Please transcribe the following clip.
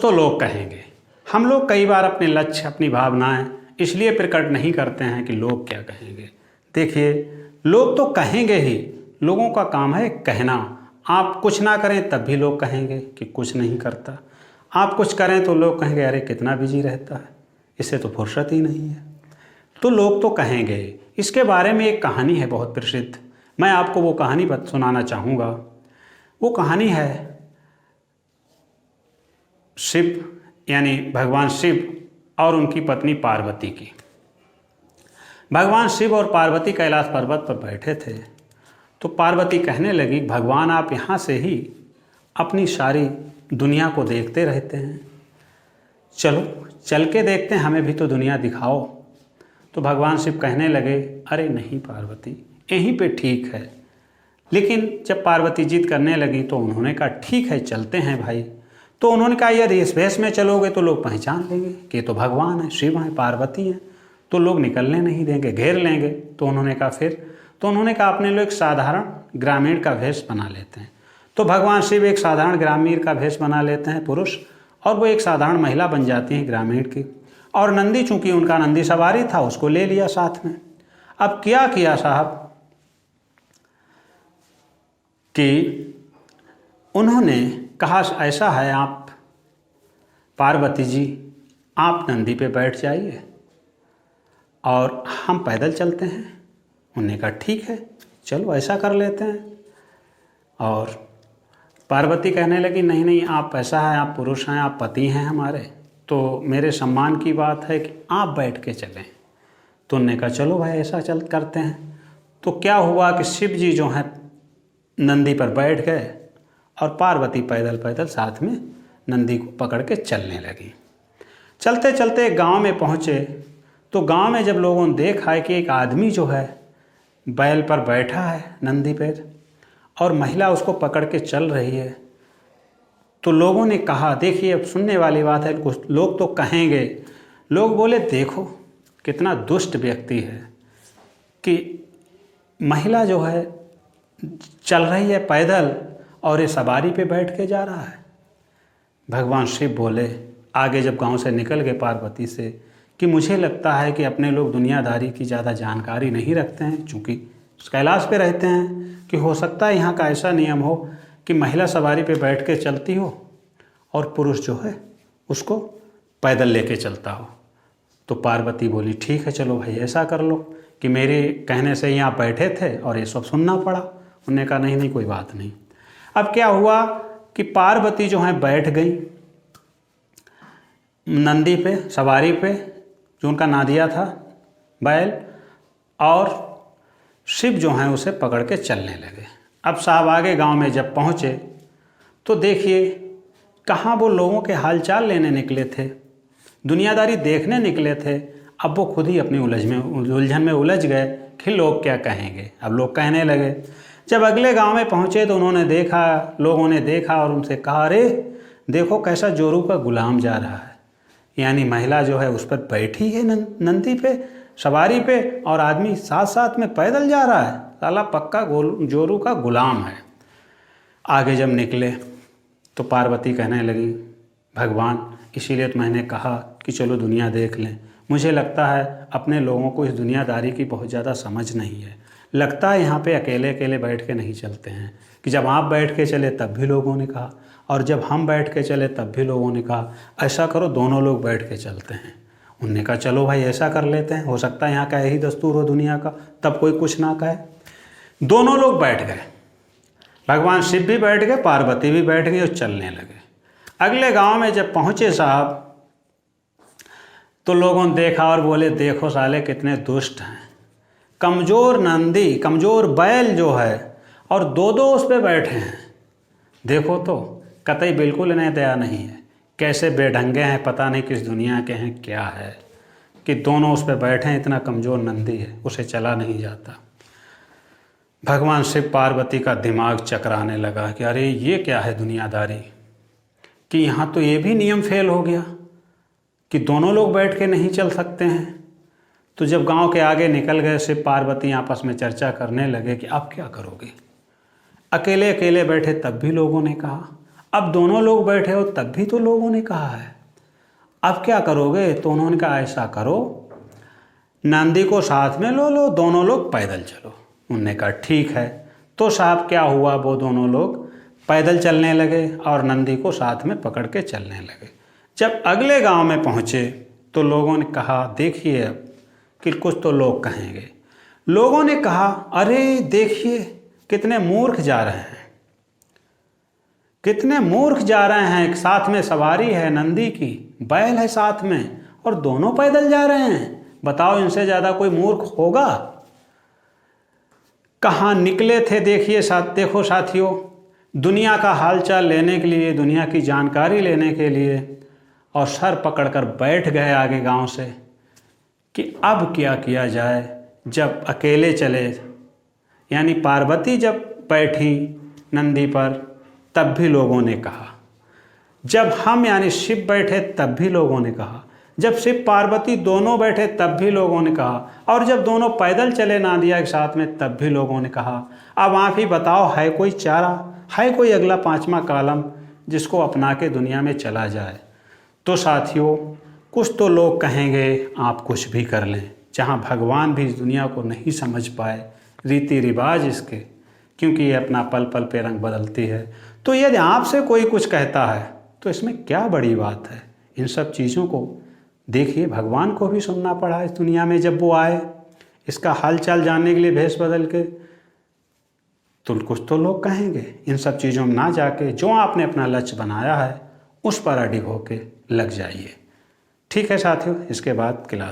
तो लोग कहेंगे। हम लोग कई बार अपने लक्ष्य, अपनी भावनाएं इसलिए प्रकट नहीं करते हैं कि लोग क्या कहेंगे। देखिए, लोग तो कहेंगे ही, लोगों का काम है कहना। आप कुछ ना करें तब भी लोग कहेंगे कि कुछ नहीं करता। आप कुछ करें तो लोग कहेंगे अरे कितना बिजी रहता है, इससे तो फुर्सत ही नहीं है। तो लोग तो कहेंगे। इसके बारे में एक कहानी है बहुत प्रसिद्ध, मैं आपको वो कहानी सुनाना चाहूँगा। वो कहानी है शिव, यानी भगवान शिव और उनकी पत्नी पार्वती की। भगवान शिव और पार्वती कैलाश पर्वत पर बैठे थे, तो पार्वती कहने लगी, भगवान आप यहाँ से ही अपनी सारी दुनिया को देखते रहते हैं, चलो चल के देखते हैं, हमें भी तो दुनिया दिखाओ। तो भगवान शिव कहने लगे, अरे नहीं पार्वती, यहीं पे ठीक है। लेकिन जब पार्वती जिद करने लगी तो उन्होंने कहा ठीक है चलते हैं भाई। तो उन्होंने कहा यदि इस भेष में चलोगे तो लोग पहचान लेंगे कि ये तो भगवान है, शिव हैं, पार्वती हैं, तो लोग निकलने नहीं देंगे, घेर लेंगे। तो उन्होंने कहा फिर? तो उन्होंने कहा अपने लोग एक साधारण ग्रामीण का भेष बना लेते हैं। तो भगवान शिव एक साधारण ग्रामीण का भेष बना लेते हैं, पुरुष, और वो एक साधारण महिला बन जाती हैं ग्रामीण की। और नंदी, चूंकि उनका नंदी सवारी था, उसको ले लिया साथ में। अब क्या किया साहब कि उन्होंने कहा ऐसा है, आप पार्वती जी आप नंदी पे बैठ जाइए और हम पैदल चलते हैं। उन्होंने कहा ठीक है चलो ऐसा कर लेते हैं। और पार्वती कहने लगी नहीं नहीं, आप ऐसा है, आप पुरुष हैं, आप पति हैं हमारे, तो मेरे सम्मान की बात है कि आप बैठ के चलें। तो उन्होंने कहा चलो भाई ऐसा चल करते हैं। तो क्या हुआ कि शिव जी जो हैं नंदी पर बैठ गए और पार्वती पैदल पैदल साथ में नंदी को पकड़ के चलने लगी। चलते चलते एक गाँव में पहुँचे, तो गांव में जब लोगों ने देखा कि एक आदमी जो है बैल पर बैठा है नंदी पर और महिला उसको पकड़ के चल रही है, तो लोगों ने कहा, देखिए अब सुनने वाली बात है, कुछ लोग तो कहेंगे। लोग बोले देखो कितना दुष्ट व्यक्ति है कि महिला जो है चल रही है पैदल और ये सवारी पे बैठ के जा रहा है। भगवान शिव बोले आगे जब गांव से निकल गए पार्वती से कि मुझे लगता है कि अपने लोग दुनियादारी की ज़्यादा जानकारी नहीं रखते हैं, चूँकि कैलाश पे रहते हैं, कि हो सकता है यहाँ का ऐसा नियम हो कि महिला सवारी पे बैठ के चलती हो और पुरुष जो है उसको पैदल लेके चलता हो। तो पार्वती बोली ठीक है चलो भाई ऐसा कर लो कि मेरे कहने से यहाँ बैठे थे और ये सब सुनना पड़ा। उन्होंने कहा नहीं नहीं कोई बात नहीं। अब क्या हुआ कि पार्वती जो है बैठ गई नंदी पे, सवारी पे, जो उनका नादिया था बैल, और शिव जो हैं उसे पकड़ के चलने लगे। अब साहब आगे गांव में जब पहुँचे तो देखिए कहाँ वो लोगों के हालचाल लेने निकले थे, दुनियादारी देखने निकले थे, अब वो खुद ही अपनी उलझन में उलझ गए कि लोग क्या कहेंगे। अब लोग कहने लगे। जब अगले गांव में पहुँचे तो उन्होंने देखा, लोगों ने देखा और उनसे कहा अरे देखो कैसा जोरू का गुलाम जा रहा है, यानी महिला जो है उस पर बैठी है नंदी पे, सवारी पे, और आदमी साथ साथ में पैदल जा रहा है, साला पक्का जोरू का गुलाम है। आगे जब निकले तो पार्वती कहने लगी भगवान इसीलिए तो मैंने कहा कि चलो दुनिया देख लें। मुझे लगता है अपने लोगों को इस दुनियादारी की बहुत ज़्यादा समझ नहीं है, लगता है यहाँ पे अकेले अकेले बैठ के नहीं चलते हैं, कि जब आप बैठ के चले तब भी लोगों ने कहा और जब हम बैठ के चले तब भी लोगों ने कहा ऐसा करो दोनों लोग बैठ के चलते हैं। उनने कहा चलो भाई ऐसा कर लेते हैं, हो सकता है यहाँ का यही दस्तूर हो दुनिया का, तब कोई कुछ ना कहे। दोनों लोग बैठ गए, भगवान शिव भी बैठ गए, पार्वती भी बैठ गई और चलने लगे। अगले गांव में जब पहुँचे साहब तो लोगों ने देखा और बोले देखो साले कितने दुष्ट हैं, कमज़ोर नंदी, कमज़ोर बैल जो है और दो दो उस पर बैठे हैं, देखो तो कतई बिल्कुल इन्हें दया नहीं है, कैसे बेढंगे हैं, पता नहीं किस दुनिया के हैं क्या है कि दोनों उस पर बैठे हैं, इतना कमज़ोर नंदी है उसे चला नहीं जाता। भगवान शिव पार्वती का दिमाग चकराने लगा कि अरे ये क्या है दुनियादारी, कि यहाँ तो ये भी नियम फेल हो गया कि दोनों लोग बैठ के नहीं चल सकते हैं। तो जब गांव के आगे निकल गए शिव पार्वती आपस में चर्चा करने लगे कि अब क्या करोगे। अकेले अकेले बैठे तब भी लोगों ने कहा अब दोनों लोग बैठे हो तब भी तो लोगों ने कहा है, अब क्या करोगे? तो उन्होंने कहा ऐसा करो, नंदी को साथ में लो, दोनों लोग पैदल चलो। उन्होंने कहा ठीक है। तो साहब क्या हुआ, वो दोनों लोग पैदल चलने लगे और नंदी को साथ में पकड़ के चलने लगे। जब अगले गांव में पहुंचे तो लोगों ने कहा देखिए अब कि कुछ तो लोग कहेंगे। लोगों ने कहा अरे देखिए कितने मूर्ख जा रहे हैं, कितने मूर्ख जा रहे हैं, साथ में सवारी है नंदी की, बैल है साथ में और दोनों पैदल जा रहे हैं। बताओ इनसे ज़्यादा कोई मूर्ख होगा? कहाँ निकले थे देखिए देखो साथियों, दुनिया का हालचाल लेने के लिए, दुनिया की जानकारी लेने के लिए, और सर पकड़कर बैठ गए आगे गांव से कि अब क्या किया जाए। जब अकेले चले, यानी पार्वती जब बैठी नंदी पर तब भी लोगों ने कहा, जब हम यानी शिव बैठे तब भी लोगों ने कहा, जब शिव पार्वती दोनों बैठे तब भी लोगों ने कहा, और जब दोनों पैदल चले नादिया के साथ में तब भी लोगों ने कहा। अब आप ही बताओ, है कोई चारा, है कोई अगला पांचवा कॉलम जिसको अपना के दुनिया में चला जाए? तो साथियों कुछ तो लोग कहेंगे आप कुछ भी कर लें, जहाँ भगवान भी इस दुनिया को नहीं समझ पाए, रीति रिवाज इसके, क्योंकि ये अपना पल पल पे रंग बदलती है। तो यदि आपसे कोई कुछ कहता है तो इसमें क्या बड़ी बात है? इन सब चीज़ों को देखिए, भगवान को भी सुनना पड़ा इस दुनिया में जब वो आए, इसका हाल चाल जानने के लिए भेष बदल के। तो कुछ तो लोग कहेंगे, इन सब चीज़ों में ना जाके जो आपने अपना लक्ष्य बनाया है उस पर अडिग होके लग जाइए। ठीक है साथियों, इसके बाद क्लास